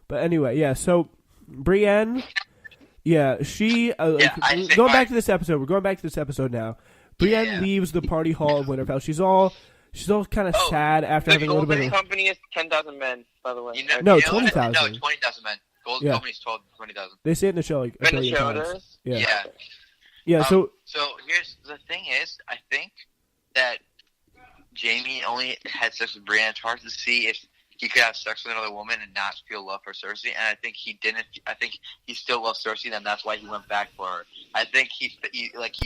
But anyway, yeah. So Brienne, yeah, she going back to this episode. We're going back to this episode now. Brienne leaves the party hall of Winterfell. She's all kind of sad after having a little bit. The company is 10,000 men, by the way. No, 20,000. No, 20,000 men. Gold company's 20,000. They say it in the show like a billion times. Yeah. So here's the thing: is I think that Jaime only had sex with Brienne. It's hard to see if he could have sex with another woman and not feel love for Cersei, and I think he didn't. I think he still loves Cersei, and that's why he went back for her. I think he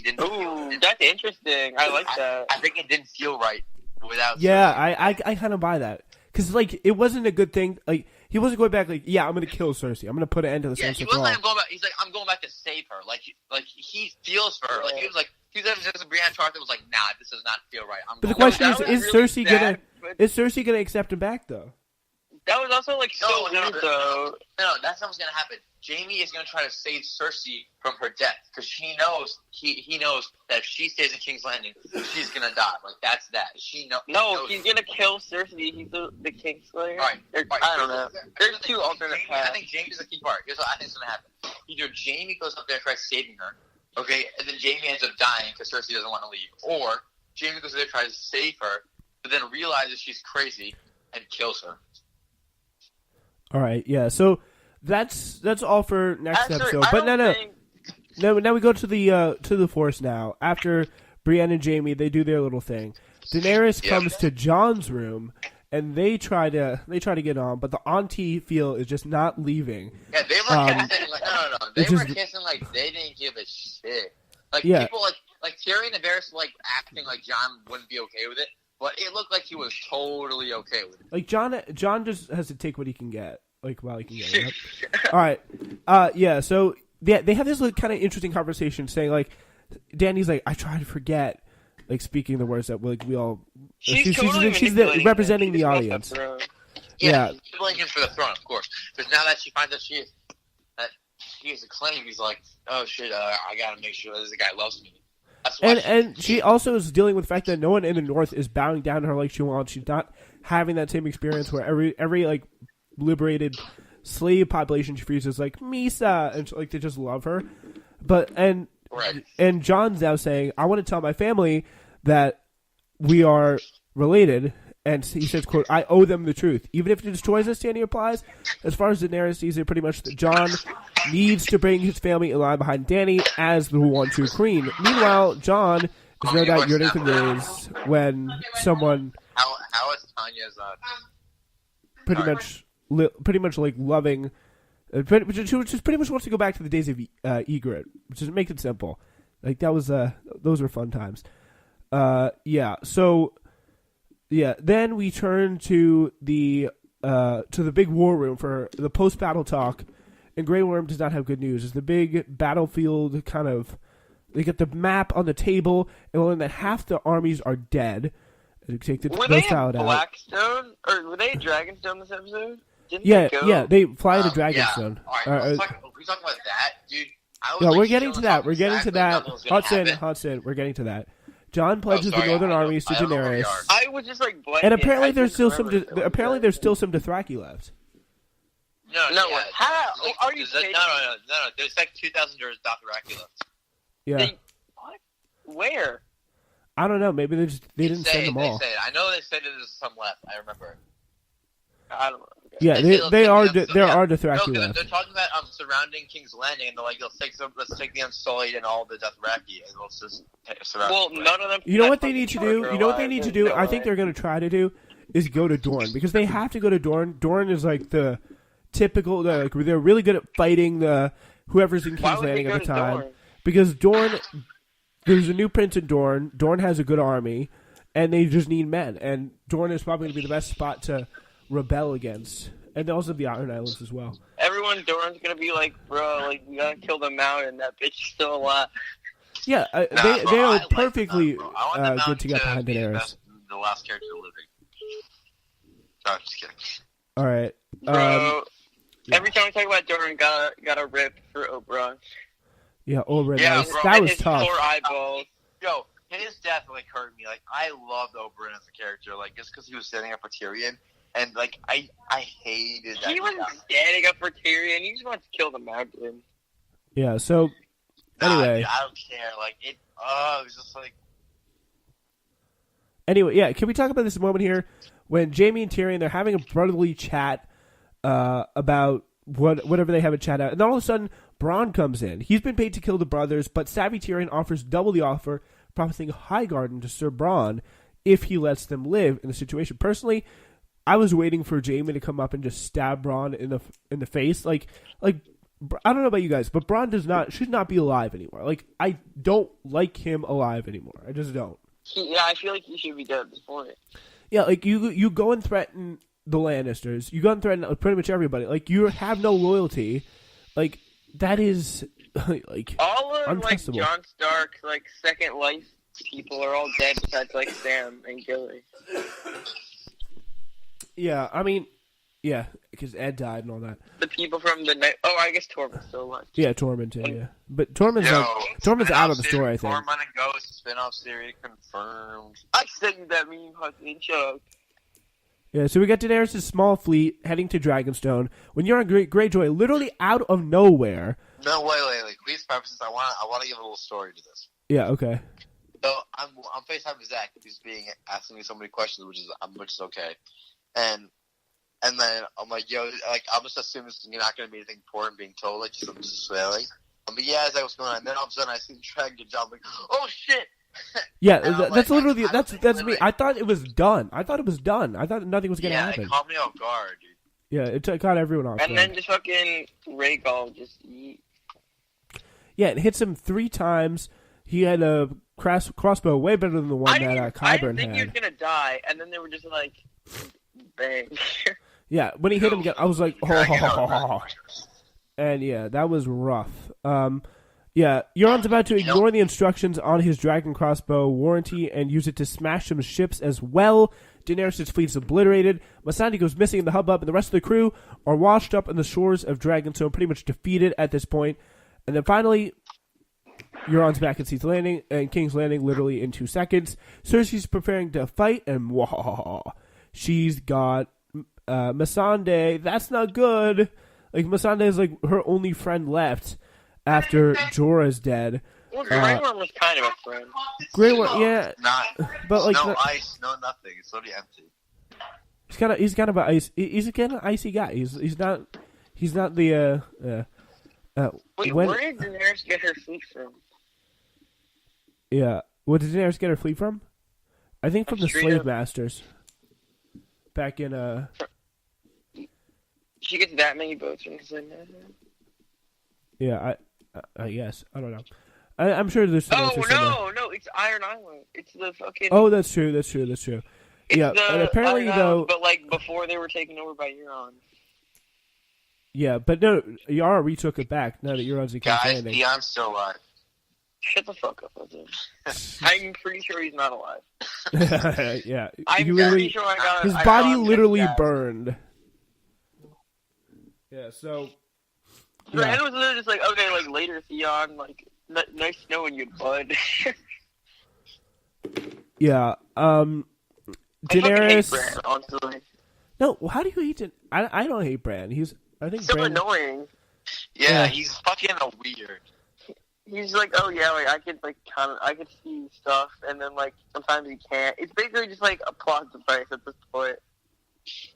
didn't. Ooh, that's interesting. I like that. I think it didn't feel right without. Yeah, Cersei. I kind of buy that because like it wasn't a good thing. Like he wasn't going back. Like I'm going to kill Cersei. I'm going to put an end to this. Yeah, he wasn't like, going back. He's like, I'm going back to save her. Like he feels for her. Like he was like. He said Brienne Tarth was like, nah, this does not feel right. But the question is Cersei gonna accept him back though? That was also like weird though. No, that's not what's gonna happen. Jaime is gonna try to save Cersei from her death because he knows that if she stays in King's Landing, she's gonna die. Like that's that. No, he's gonna kill Cersei. He's the Kingslayer. Right. I don't know. There's two alternate paths. I think Jaime's the key part. Here's what I think is gonna happen. Either Jaime goes up there and tries saving her. Okay, and then Jaime ends up dying because Cersei doesn't want to leave. Or Jaime goes there and tries to save her, but then realizes she's crazy and kills her. All right, yeah. So that's all for next episode. But now we go to the forest now. After Brienne and Jaime, they do their little thing. Daenerys comes to Jon's room. And they try to get on, but the auntie feel is just not leaving. Yeah, they were kissing like no. They were kissing like they didn't give a shit. Like people like Tyrion and Varys like acting like Jon wouldn't be okay with it, but it looked like he was totally okay with it. Like Jon just has to take what he can get, like while he can get it. All right, yeah. So they have this kind of interesting conversation, saying like, Dany's like, I try to forget. Like speaking the words that we all. She's representing the audience. Yeah, she's blaming him for the throne, of course. Because now that she finds out she has a claim, he's like, oh shit, I gotta make sure this guy loves me. And she also is dealing with the fact that no one in the North is bowing down to her like she wants. She's not having that same experience where every like liberated slave population she frees is like Misa, and like they just love her. Right. And Jon's now saying, I want to tell my family that we are related. And he says, quote, I owe them the truth. Even if it destroys us, Dany replies. As far as Daenerys sees it, pretty much that Jon needs to bring his family in line behind Dany as the one true queen. Meanwhile, Jon is no doubt yearning for days when someone... How is Tanya's... pretty much like loving... Which just pretty much wants to go back to the days of Ygritte, which just makes it simple. Like that was those were fun times. Then we turn to the big war room for the post battle talk, and Grey Worm does not have good news. It's the big battlefield kind of. They get the map on the table, and learn that half the armies are dead. Take the were they at Blackstone or were they at Dragonstone this episode? They fly to Dragonstone. Yeah. All right, we talking about that, dude. We're getting to that. Hudson, we're getting to that. Jon pledges the Northern armies to Daenerys. I was just like, and apparently there's still some. There's still some Dothraki left. No. How are you? No. There's like 2,000 Dothraki left. Yeah. What? Where? I don't know. Maybe they didn't send them all. I know they said there's some left. I remember. I don't know. Yeah, there are Dothraki left. They're talking about surrounding King's Landing, and they're like, let's take the Unsullied and all the Dothraki, and let's just surround. Well, none of them. You know what they need to do? I think they're going to try to do is go to Dorne, because they have to go to Dorne. Dorne is like the typical. They're really good at fighting the whoever's in King's Landing at the time, because Dorne. There's a new prince in Dorne. Dorne has a good army, and they just need men. And Dorne is probably going to be the best spot to rebel against, and also the Iron Islands as well. Everyone, Dorne's gonna be like, bro, like we gotta kill the mountain. That bitch is still alive. Yeah, they are perfectly good to get behind Daenerys. The last character living. Sorry, just kidding. All right, bro. Every time we talk about Dorne, gotta rip for Oberyn. Yeah, Oberyn. Yeah, that was tough. Poor eyeballs. Yo, his death like hurt me. Like I loved Oberyn as a character. Like just because he was standing up for Tyrion. And like I hated that. He wasn't standing up for Tyrion. He just wants to kill the mountain. Yeah. So anyway, dude, I don't care. Like it. Oh, it was just like. Anyway, yeah. Can we talk about this moment here when Jaime and Tyrion, they're having a brotherly chat about whatever they have a chat out, and then all of a sudden Bronn comes in. He's been paid to kill the brothers, but savvy Tyrion offers double the offer, promising Highgarden to Sir Bronn if he lets them live in the situation. Personally, I was waiting for Jaime to come up and just stab Bronn in the face. Like I don't know about you guys, but Bronn should not be alive anymore. Like I don't like him alive anymore. I just don't. I feel like he should be dead at this point. Yeah, like you go and threaten the Lannisters. You go and threaten pretty much everybody. Like you have no loyalty. Like that is like all of untestable. like Jon Stark's like second life people are all dead besides like Sam and Gilly. Yeah, I mean, yeah, because Ed died and all that. The people from the night. Oh, I guess Tormund's still alive. Yeah, Tormund too. Yeah, but Tormund's out of the story. I think. Tormund and Ghost spinoff series confirmed. I sent that meme, Hudson. Joke. Yeah, so we got Daenerys' small fleet heading to Dragonstone when you're on Greyjoy, literally out of nowhere. No, wait. Please preface this. I want to give a little story to this. Yeah. Okay. So I'm FaceTiming Zach. He's asking me so many questions, which is okay. And then I'm like, yo, like I'm just assuming it's not going to be anything important being told. Like I'm just swearing. But yeah, as I was going on, and then all of a sudden I see the Dragon jump. I'm like, oh shit. Yeah, that's literally that's me. I thought it was done. I thought nothing was going to happen. Yeah, it caught me off guard, dude. Yeah, it caught everyone off guard. And then just fucking Rhaegal just eat. Yeah, it hits him 3 times. He had a crossbow way better than the one that Qyburn had. I didn't think he was going to die, and then they were just like, bang. Yeah, when he hit him again, I was like, oh. And yeah, that was rough. Yeah, Euron's about to ignore the instructions on his dragon crossbow warranty and use it to smash some ships as well. Daenerys' fleet is obliterated. Missandei goes missing in the hubbub, and the rest of the crew are washed up on the shores of Dragonstone, pretty much defeated at this point. And then finally, Euron's back at King's Landing literally in 2 seconds. Cersei's preparing to fight, and she's got Missandei. That's not good. Like, Missandei is like her only friend left after Jorah's dead. Well, Grey Worm was kind of a friend. Grey Worm, yeah. But like no ice, no nothing. It's totally empty. He's kind of an ice. He's kind of an icy guy. He's not the. Wait, where did Daenerys get her fleet from? Yeah, where did Daenerys get her fleet from? I think from the slave masters. Back in She gets that many boats from the slave masters. Yeah, I guess I don't know. I'm sure there's. No, it's Iron Island. It's the fucking. Oh, that's true. It's yeah, and apparently though. But like before they were taken over by Euron. Yeah, but no, Yara retook it back now that Euron's in King's Landing. Guys, Theon's still alive. Shut the fuck up with him. I'm pretty sure he's not alive. Yeah, I'm pretty sure his body literally burned. Yeah, so. Yeah. It was literally just like, okay, like later, Theon, like nice knowing you, bud. Yeah, Daenerys. I hate Bran, honestly. No, how do you hate it? I don't hate Bran. I think so Bran... annoying. Yeah, he's fucking weird. He's like, oh yeah, like I could see stuff, and then like sometimes he can't. It's basically just like a plot device at this point.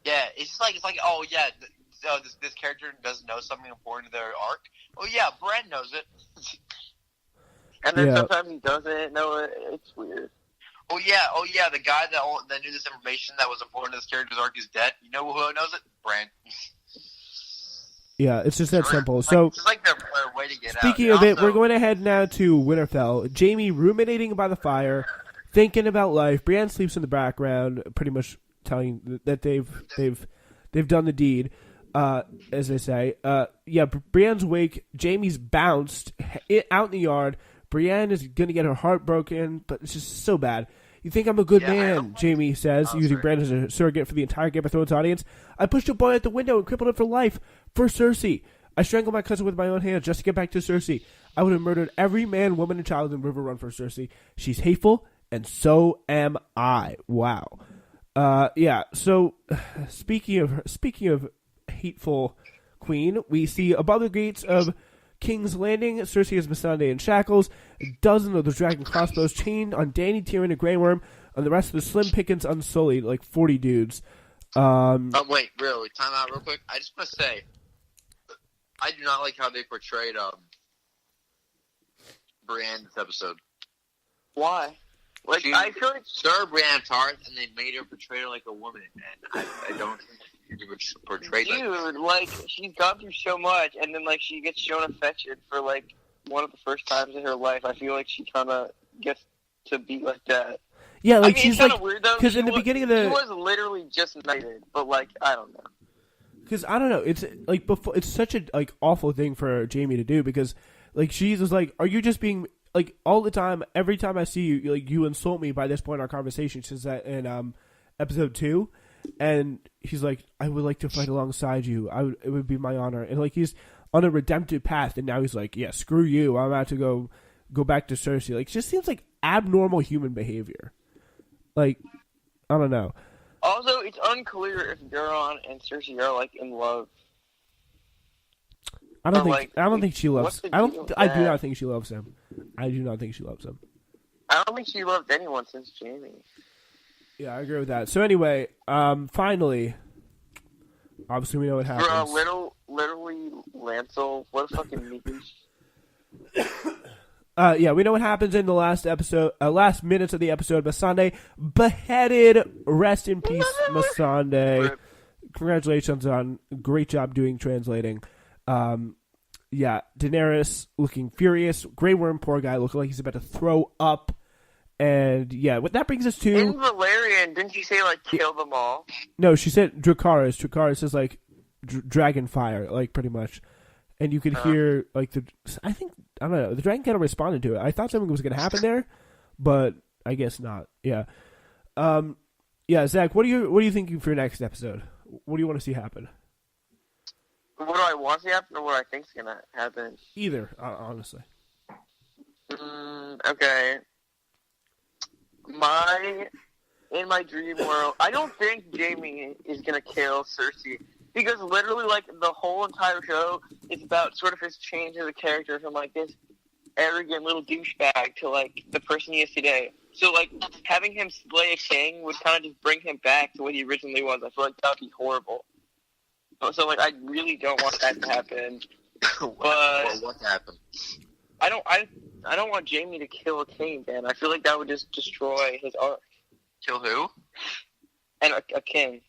Yeah, it's like oh yeah, this character doesn't know something important to their arc. Oh yeah, Bran knows it. And then sometimes he doesn't know it. It's weird. Oh yeah, the guy that knew this information that was important to this character's arc is dead. You know who knows it? Bran. Yeah, it's just that simple. So, it's like their way to get speaking of it, we're going to head now to Winterfell. Jaime ruminating by the fire, thinking about life. Brienne sleeps in the background, pretty much telling that they've done the deed, as they say. Yeah, Brienne's awake. Jaime's bounced out in the yard. Brienne is going to get her heart broken, but it's just so bad. You think I'm a good man, Jaime says, using Bran as a surrogate for the entire Game of Thrones audience. I pushed a boy out the window and crippled him for life for Cersei. I strangled my cousin with my own hands just to get back to Cersei. I would have murdered every man, woman, and child in River Run for Cersei. She's hateful, and so am I. Wow. Yeah. So, speaking of hateful queen, we see above the gates of King's Landing, Cersei has Missandei in shackles, a dozen of the dragon crossbows chained on Dany, Tyrion, and Grey Worm, and the rest of the Slim Pickens unsullied, like 40 dudes. Wait, really? Time out real quick. I just want to say, I do not like how they portrayed Brienne this episode. Why? Like, I feel like Sir Brienne Tarth, and they made her portray her like a woman, and I don't think she was portrayed like that. Dude, like, she's gone through so much, and then, like, she gets shown affection for, like, one of the first times in her life. I feel like she kind of gets to be like that. Yeah, like, I mean, she's it's kind like, of weird, though. because in the beginning of the... She was literally just knighted, but, like, I don't know. Because, I don't know, it's, like, before, it's such a, like, awful thing for Jaime to do, because, like, she's just like, are you just being... Like, all the time, every time I see you, like, you insult me by this point in our conversation, since that in episode 2, and he's like, I would like to fight alongside you. It would be my honor. And, like, he's on a redemptive path, and now he's like, yeah, screw you. I'm about to go back to Cersei. Like, it just seems like abnormal human behavior. Like, I don't know. Also, it's unclear if Euron and Cersei are, like, in love. I don't think she loves. I do not think she loves him. I do not think she loves him. I don't think she loved anyone since Jaime. Yeah, I agree with that. So anyway, finally, obviously we know what happens. Bro, literally, Lancel, what a fucking meekness. Yeah, we know what happens in the last minutes of the episode. Missandei beheaded. Rest in peace, Missandei. Congratulations on great job doing translating. Yeah, Daenerys looking furious. Grey Worm, poor guy, looking like he's about to throw up. And yeah, what that brings us to... In Valerian, didn't she say, like, kill them all? No, she said Dracarys. Dracarys is like dragon fire, like, pretty much. And you could hear, like, I don't know, the dragon kind of responded to it. I thought something was going to happen there, but I guess not. Yeah. Yeah, Zach, what are you thinking for your next episode? What do you want to see happen? What do I want to happen, or what I think's gonna happen? Either, honestly. Okay. In my dream world, I don't think Jaime is gonna kill Cersei, because literally, like, the whole entire show is about sort of his change as a character from, like, this arrogant little douchebag to, like, the person he is today. So, like, having him slay a king would kind of just bring him back to what he originally was. I feel like that would be horrible. So, like, I really don't want that to happen. But what happened? I don't want Jaime to kill a king, man. I feel like that would just destroy his arc. Kill who? And a king.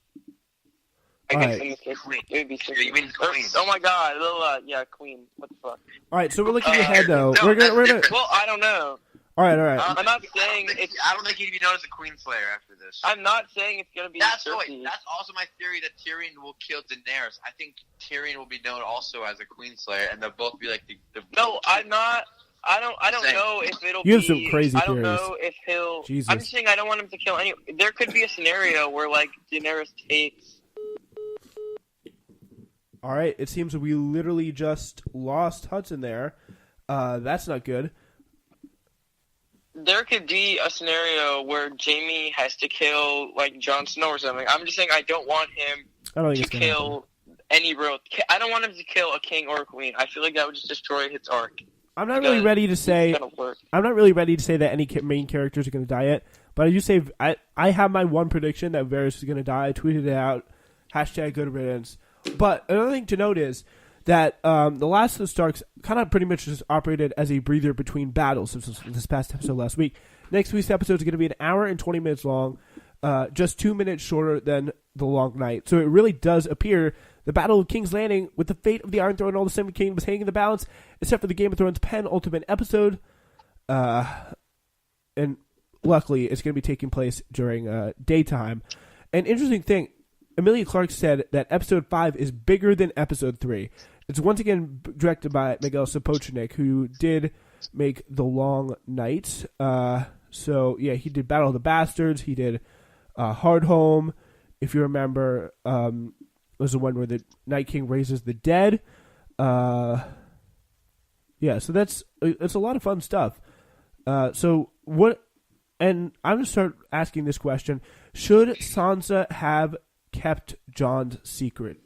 I guess in this case, it would be Cersei. You mean queen? Oh my god, yeah, queen. What the fuck? All right, so we're looking ahead though. No, we're gonna. Well, I don't know. All right. I'm not saying it's. I don't think he'd be known as a queen slayer after this. I'm not saying it's gonna be Cersei. That's also my theory that Tyrion will kill Daenerys. I think Tyrion will be known also as a queen slayer, and they'll both be like the No, I'm not. I don't know if it'll be. You have some crazy I don't theories. know if he'll. Jesus. I'm just saying I don't want him to kill any. There could be a scenario where, like, Daenerys takes. All right, it seems we literally just lost Hudson there. That's not good. There could be a scenario where Jaime has to kill, like, Jon Snow or something. I'm just saying I don't want him to kill any real... I don't want him to kill a king or a queen. I feel like that would just destroy his arc. I'm not really ready to say... I'm not really ready to say that any main characters are going to die yet, but I do say... I have my one prediction that Varys is going to die. I tweeted it out. # good riddance. But another thing to note is that the last of the Starks kind of pretty much just operated as a breather between battles. This past episode last week. Next week's episode is going to be 1 hour and 20 minutes long, just 2 minutes shorter than the Long Night. So it really does appear the Battle of King's Landing, with the fate of the Iron Throne and all the Seven Kingdoms hanging in the balance, except for the Game of Thrones penultimate episode. And luckily, it's going to be taking place during daytime. An interesting thing, Emilia Clarke said that Episode 5 is bigger than Episode 3. It's once again directed by Miguel Sapochnik, who did make The Long Night. So, yeah, he did Battle of the Bastards. He did Hardhome. If you remember, was the one where the Night King raises the dead. Yeah, so it's a lot of fun stuff. So what and I'm going to start asking this question. Should Sansa have kept Jon's secret?